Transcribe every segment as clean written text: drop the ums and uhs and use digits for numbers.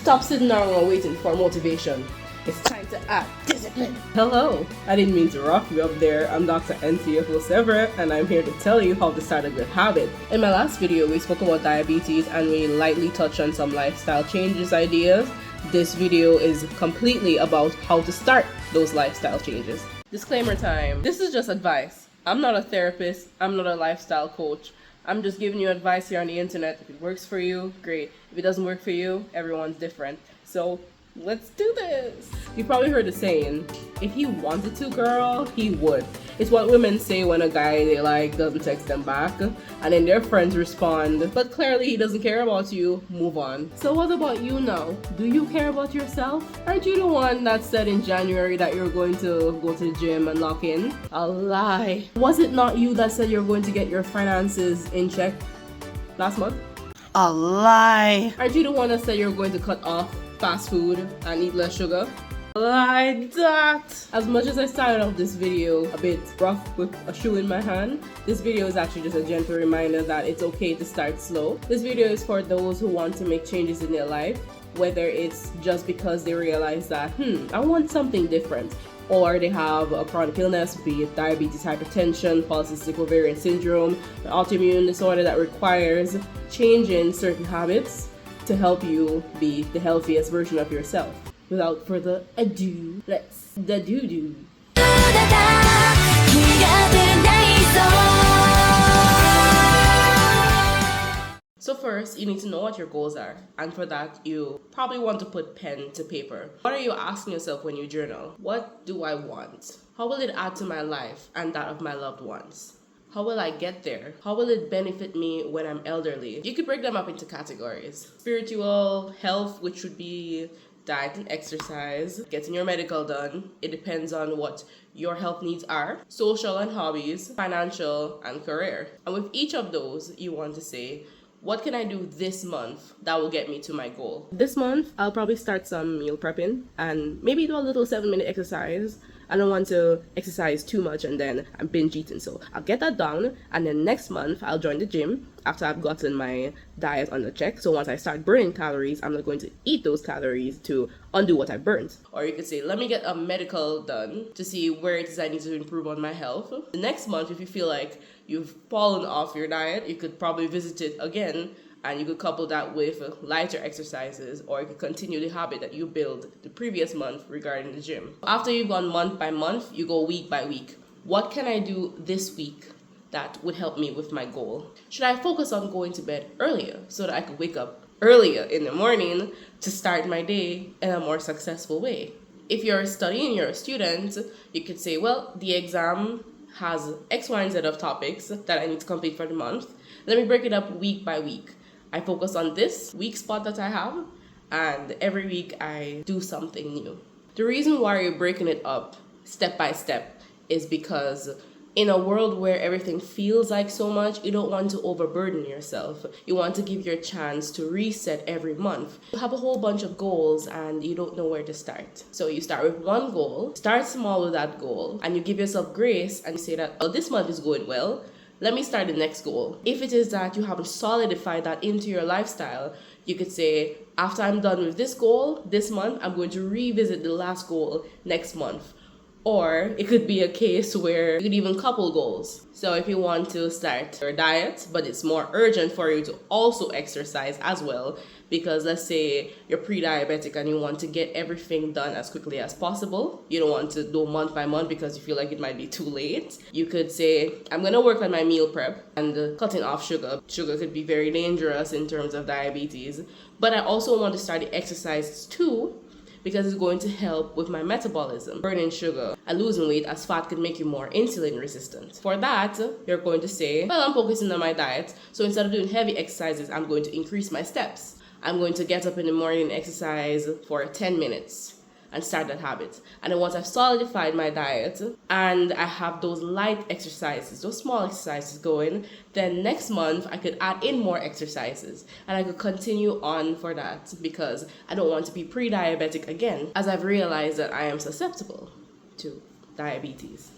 Stop sitting around waiting for motivation. It's time to act discipline. Hello, I didn't mean to rough you up there. I'm Dr. NCFO Severa, and I'm here to tell you how to start a good habit. In my last video, we spoke about diabetes and we lightly touched on some lifestyle changes ideas. This video is completely about how to start those lifestyle changes. Disclaimer time. This is just advice. I'm not a therapist. I'm not a lifestyle coach. I'm just giving you advice here on the internet. If it works for you, great. If it doesn't work for you, everyone's different. So let's do this. You probably heard the saying, if he wanted to, girl, he would. It's what women say when a guy they like doesn't text them back, and then their friends respond, but clearly he doesn't care about you, move on. So what about you now? Do you care about yourself? Aren't you the one that said in January that you're going to go to the gym and lock in? A lie. Was it not you that said you're going to get your finances in check last month? A lie. Aren't you the one that said you're going to cut off fast food and eat less sugar? Like that. As much as I started off this video a bit rough with a shoe in my hand, this video is actually just a gentle reminder that it's okay to start slow. This video is for those who want to make changes in their life, whether it's just because they realize that I want something different, or they have a chronic illness, be it diabetes, hypertension, polycystic ovarian syndrome, an autoimmune disorder that requires changing certain habits to help you be the healthiest version of yourself. Without further ado, let's do. So first, you need to know what your goals are, and for that, you probably want to put pen to paper. What are you asking yourself when you journal? What do I want? How will it add to my life and that of my loved ones? How will I get there? How will it benefit me when I'm elderly? You could break them up into categories. Spiritual, health, which would be diet and exercise, getting your medical done. It depends on what your health needs are. Social and hobbies, financial and career. And with each of those, you want to say, what can I do this month that will get me to my goal? This month, I'll probably start some meal prepping and maybe do a little 7-minute exercise. I don't want to exercise too much and then I'm binge eating. So I'll get that done, and then next month I'll join the gym after I've gotten my diet under check. So once I start burning calories, I'm not going to eat those calories to undo what I burnt. Or you could say, let me get a medical done to see where it is I need to improve on my health. The next month, if you feel like you've fallen off your diet, you could probably visit it again, and you could couple that with lighter exercises, or you could continue the habit that you built the previous month regarding the gym. After you've gone month by month, you go week by week. What can I do this week that would help me with my goal? Should I focus on going to bed earlier so that I could wake up earlier in the morning to start my day in a more successful way? If you're studying, you're a student, you could say, well, the exam has X, Y, and Z of topics that I need to complete for the month. Let me break it up week by week. I focus on this weak spot that I have, and every week I do something new. The reason why you're breaking it up step by step is because in a world where everything feels like so much, you don't want to overburden yourself. You want to give your chance to reset every month. You have a whole bunch of goals and you don't know where to start. So you start with one goal, start small with that goal, and you give yourself grace and you say that, oh, this month is going well. Let me start the next goal. If it is that you haven't solidified that into your lifestyle, you could say, after I'm done with this goal this month, I'm going to revisit the last goal next month. Or it could be a case where you could even couple goals. So if you want to start your diet, but it's more urgent for you to also exercise as well, because let's say you're pre-diabetic and you want to get everything done as quickly as possible. You don't want to do month by month because you feel like it might be too late. You could say, I'm going to work on my meal prep and cutting off sugar. Sugar could be very dangerous in terms of diabetes. But I also want to start the exercises too, because it's going to help with my metabolism, burning sugar and losing weight, as fat can make you more insulin resistant. For that, you're going to say, well, I'm focusing on my diet, so instead of doing heavy exercises, I'm going to increase my steps. I'm going to get up in the morning and exercise for 10 minutes and start that habit. And then once I've solidified my diet and I have those light exercises, those small exercises going, then next month I could add in more exercises and I could continue on for that, because I don't want to be pre-diabetic again, as I've realized that I am susceptible to diabetes.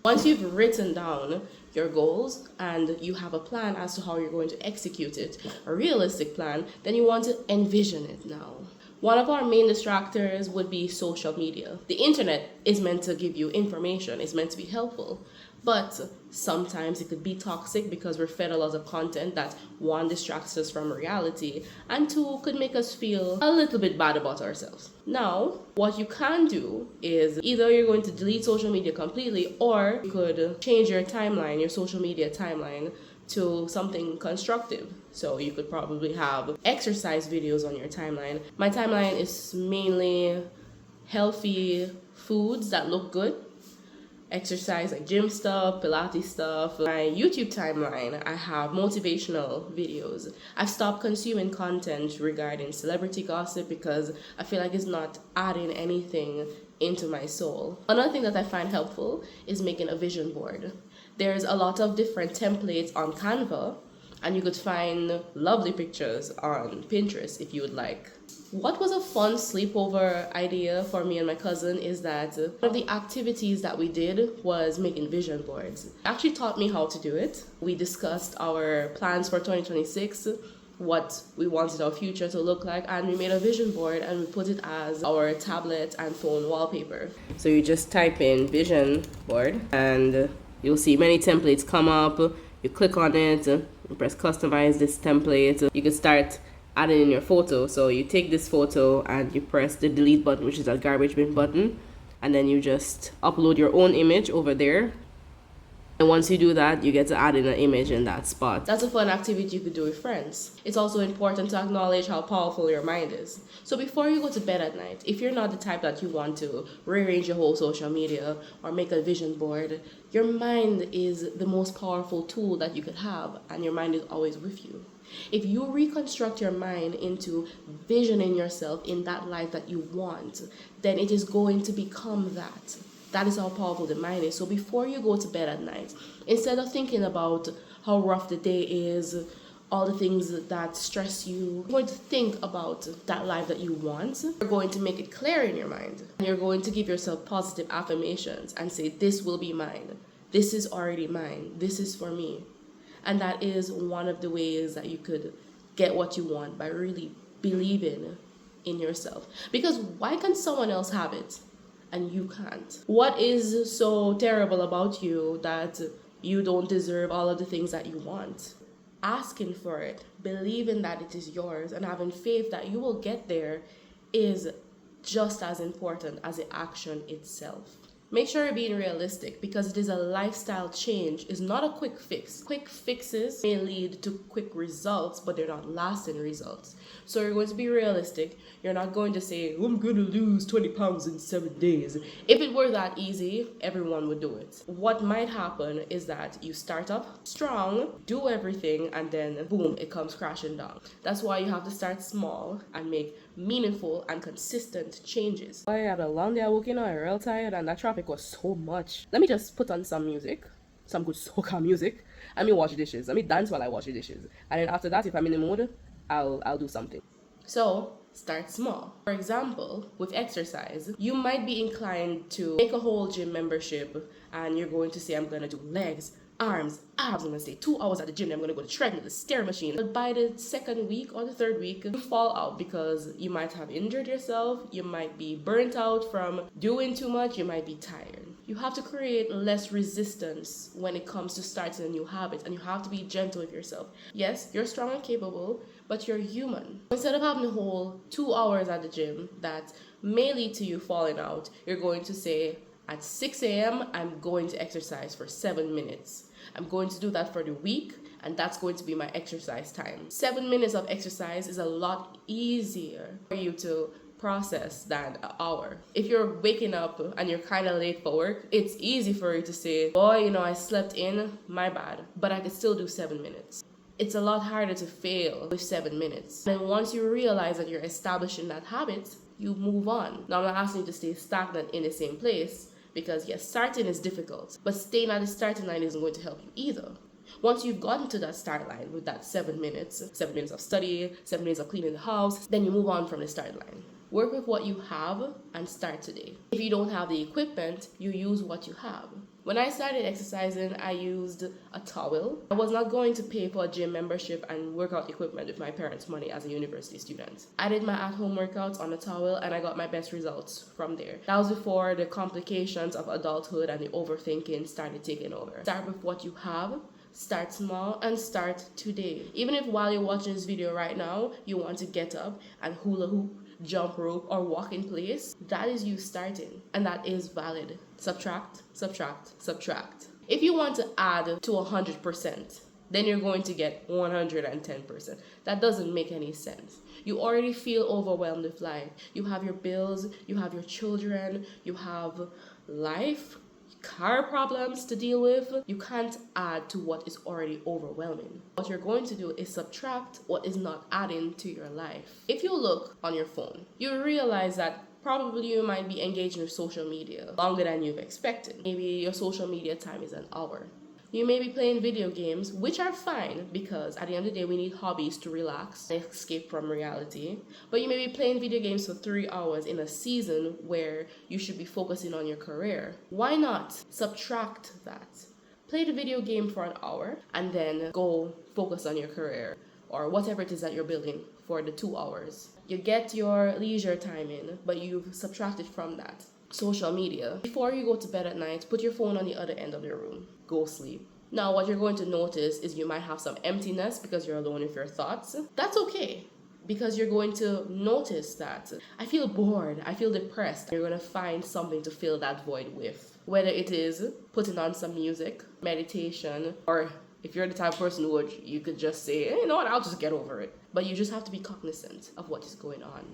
Once you've written down your goals and you have a plan as to how you're going to execute it, a realistic plan, then you want to envision it now. One of our main distractors would be social media. The internet is meant to give you information, it's meant to be helpful. But sometimes it could be toxic because we're fed a lot of content that one distracts us from reality and two could make us feel a little bit bad about ourselves. Now, what you can do is either you're going to delete social media completely or you could change your timeline, your social media timeline, to something constructive. So you could probably have exercise videos on your timeline. My timeline is mainly healthy foods that look good, exercise like gym stuff, Pilates stuff. My YouTube timeline, I have motivational videos. I've stopped consuming content regarding celebrity gossip because I feel like it's not adding anything into my soul. Another thing that I find helpful is making a vision board. There's a lot of different templates on Canva, and you could find lovely pictures on Pinterest if you would like. What was a fun sleepover idea for me and my cousin is that one of the activities that we did was making vision boards. It actually taught me how to do it. We discussed our plans for 2026, what we wanted our future to look like, and we made a vision board and we put it as our tablet and phone wallpaper. So you just type in vision board and you'll see many templates come up. You click on it, you press customize this template. You can start adding in your photo. So you take this photo and you press the delete button, which is a garbage bin button, and then you just upload your own image over there. And once you do that, you get to add in an image in that spot. That's a fun activity you could do with friends. It's also important to acknowledge how powerful your mind is. So before you go to bed at night, if you're not the type that you want to rearrange your whole social media or make a vision board, your mind is the most powerful tool that you could have, and your mind is always with you. If you reconstruct your mind into visioning yourself in that life that you want, then it is going to become that. That is how powerful the mind is. So before you go to bed at night, instead of thinking about how rough the day is, all the things that stress you, you're going to think about that life that you want. You're going to make it clear in your mind. And you're going to give yourself positive affirmations and say, this will be mine. This is already mine. This is for me. And that is one of the ways that you could get what you want, by really believing in yourself. Because why can someone else have it and you can't? What is so terrible about you that you don't deserve all of the things that you want? Asking for it, believing that it is yours, and having faith that you will get there is just as important as the action itself. Make sure you're being realistic, because it is a lifestyle change. It's not a quick fix. Quick fixes may lead to quick results, but they're not lasting results. So you're going to be realistic. You're not going to say, I'm going to lose 20 pounds in 7 days. If it were that easy, everyone would do it. What might happen is that you start up strong, do everything, and then boom, it comes crashing down. That's why you have to start small and make meaningful and consistent changes. I had a long day at work, I'm real tired, and that traffic was so much. Let me just put on some music, some good soca music, and me wash dishes. Let me dance while I wash the dishes. And then after that, if I'm in the mood, I'll do something. So start small. For example, with exercise, you might be inclined to make a whole gym membership, and you're going to say, I'm going to do legs, arms, abs. I'm going to stay 2 hours at the gym. I'm going to go to the treadmill, the stair machine. But by the second week or the third week, you fall out because you might have injured yourself. You might be burnt out from doing too much. You might be tired. You have to create less resistance when it comes to starting a new habit, and you have to be gentle with yourself. Yes, you're strong and capable, but you're human. Instead of having a whole 2 hours at the gym that may lead to you falling out, you're going to say, at 6 a.m., I'm going to exercise for 7 minutes. I'm going to do that for the week, and that's going to be my exercise time. 7 minutes of exercise is a lot easier for you to process than an hour. If you're waking up and you're kind of late for work, it's easy for you to say, boy, I slept in, my bad, but I could still do 7 minutes. It's a lot harder to fail with 7 minutes. And once you realize that you're establishing that habit, you move on. Now, I'm not asking you to stay stagnant in the same place, because yes, starting is difficult, but staying at the starting line isn't going to help you either. Once you've gotten to that start line with that 7 minutes of study, 7 minutes of cleaning the house, then you move on from the start line. Work with what you have and start today. If you don't have the equipment, you use what you have. When I started exercising, I used a towel. I was not going to pay for a gym membership and workout equipment with my parents' money as a university student. I did my at-home workouts on a towel and I got my best results from there. That was before the complications of adulthood and the overthinking started taking over. Start with what you have. Start small and start today. Even if while you're watching this video right now, you want to get up and hula hoop, jump rope, or walk in place, that is you starting, and that is valid. Subtract, subtract, subtract. If you want to add to 100%, then you're going to get 110%. That doesn't make any sense. You already feel overwhelmed with life. You have your bills, you have your children, you have life, car problems to deal with. You can't add to what is already overwhelming. What you're going to do is subtract what is not adding to your life. If you look on your phone, you realize that probably you might be engaging with social media longer than you've expected. Maybe your social media time is an hour. You may be playing video games, which are fine because at the end of the day, we need hobbies to relax and escape from reality. But you may be playing video games for 3 hours in a season where you should be focusing on your career. Why not subtract that? Play the video game for an hour and then go focus on your career or whatever it is that you're building for the 2 hours. You get your leisure time in, but you've subtracted from that. Social media. Before you go to bed at night, put your phone on the other end of the room. Go sleep. Now, what you're going to notice is you might have some emptiness because you're alone with your thoughts. That's okay, because you're going to notice that I feel bored, I feel depressed. You're going to find something to fill that void with. Whether it is putting on some music, meditation, or if you're the type of person who you could just say, hey, you know what, I'll just get over it. But you just have to be cognizant of what is going on.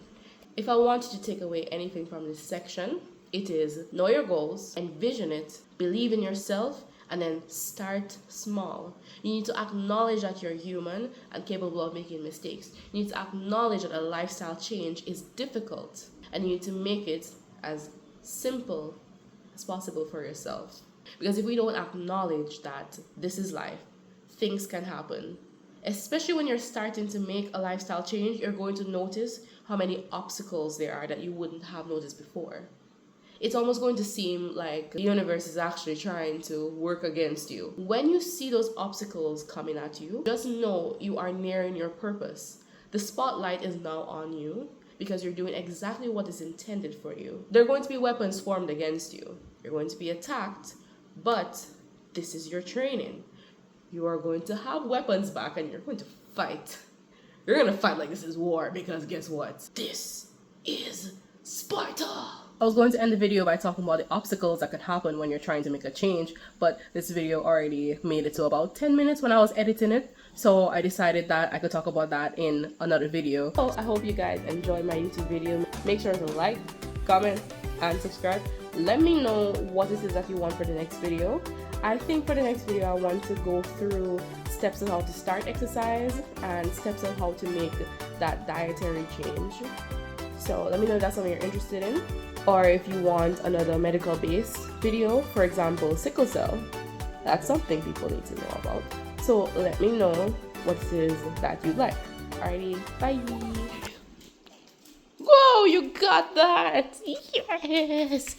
If I wanted to take away anything from this section, it is know your goals, envision it, believe in yourself, and then start small. You need to acknowledge that you're human and capable of making mistakes. You need to acknowledge that a lifestyle change is difficult, and you need to make it as simple as possible for yourself. Because if we don't acknowledge that this is life, things can happen. Especially when you're starting to make a lifestyle change, you're going to notice how many obstacles there are that you wouldn't have noticed before. It's almost going to seem like the universe is actually trying to work against you. When you see those obstacles coming at you, just know you are nearing your purpose. The spotlight is now on you because you're doing exactly what is intended for you. There are going to be weapons formed against you. You're going to be attacked, but this is your training. You are going to have weapons back and you're going to fight. You're going to fight like this is war because guess what? This is Sparta! I was going to end the video by talking about the obstacles that could happen when you're trying to make a change, but this video already made it to about 10 minutes when I was editing it, so I decided that I could talk about that in another video. So I hope you guys enjoyed my YouTube video. Make sure to like, comment, and subscribe. Let me know what it is that you want for the next video. I think for the next video I want to go through steps on how to start exercise and steps on how to make that dietary change. So let me know if that's something you're interested in, or if you want another medical based video, for example sickle cell. That's something people need to know about. So let me know what it is that you'd like. Alrighty, bye. Whoa, you got that! Yes!